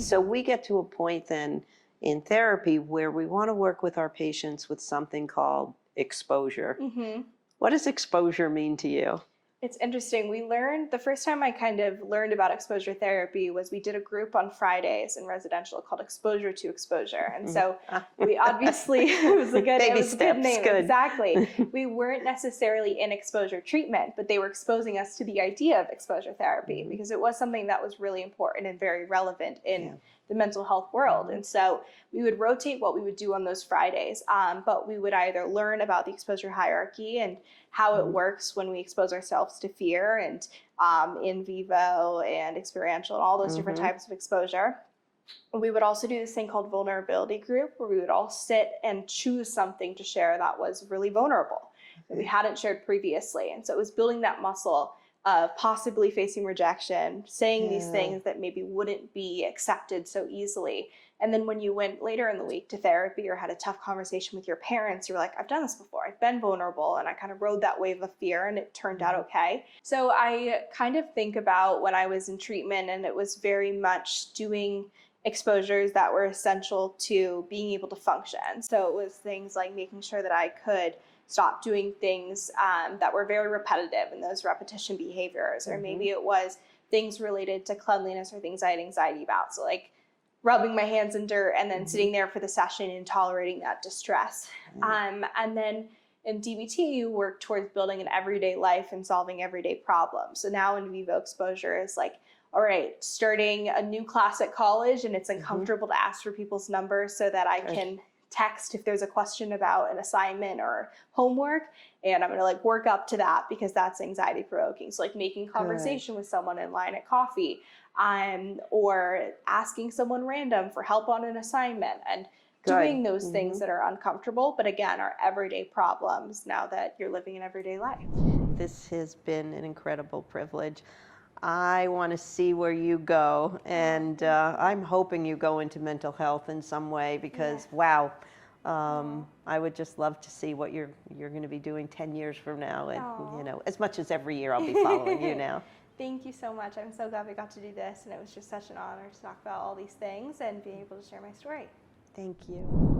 So we get to a point then in therapy where we want to work with our patients with something called exposure. What does exposure mean to you? It's interesting. The first time I kind of learned about exposure therapy was we did a group on Fridays in residential called Exposure to Exposure. And so we obviously, it was a good name. Good. Exactly. We weren't necessarily in exposure treatment, but they were exposing us to the idea of exposure therapy because it was something that was really important and very relevant in the mental health world. And so we would rotate what we would do on those Fridays, but we would either learn about the exposure hierarchy and how it works when we expose ourselves to fear and in vivo and experiential and all those different types of exposure. We would also do this thing called vulnerability group where we would all sit and choose something to share that was really vulnerable that we hadn't shared previously. And so it was building that muscle of possibly facing rejection, saying these things that maybe wouldn't be accepted so easily. And then when you went later in the week to therapy or had a tough conversation with your parents, you're like, I've done this before. I've been vulnerable. And I kind of rode that wave of fear and it turned out okay. So I kind of think about when I was in treatment and it was very much doing exposures that were essential to being able to function. So it was things like making sure that I could stop doing things that were very repetitive and those repetition behaviors, or maybe it was things related to cleanliness or things I had anxiety about. So like rubbing my hands in dirt and then sitting there for the session and tolerating that distress. And then in DBT, you work towards building an everyday life and solving everyday problems. So now in vivo exposure is like, all right, starting a new class at college and it's uncomfortable to ask for people's numbers so that I can text if there's a question about an assignment or homework, and I'm going to like work up to that because that's anxiety provoking. So like making conversation with someone in line at coffee, or asking someone random for help on an assignment and doing those things that are uncomfortable, but again, are everyday problems now that you're living an everyday life. This has been an incredible privilege. I want to see where you go, and I'm hoping you go into mental health in some way because, wow, I would just love to see what you're going to be doing 10 years from now, and you know, as much as every year I'll be following you now. Thank you so much. I'm so glad we got to do this, and it was just such an honor to talk about all these things and being able to share my story. Thank you.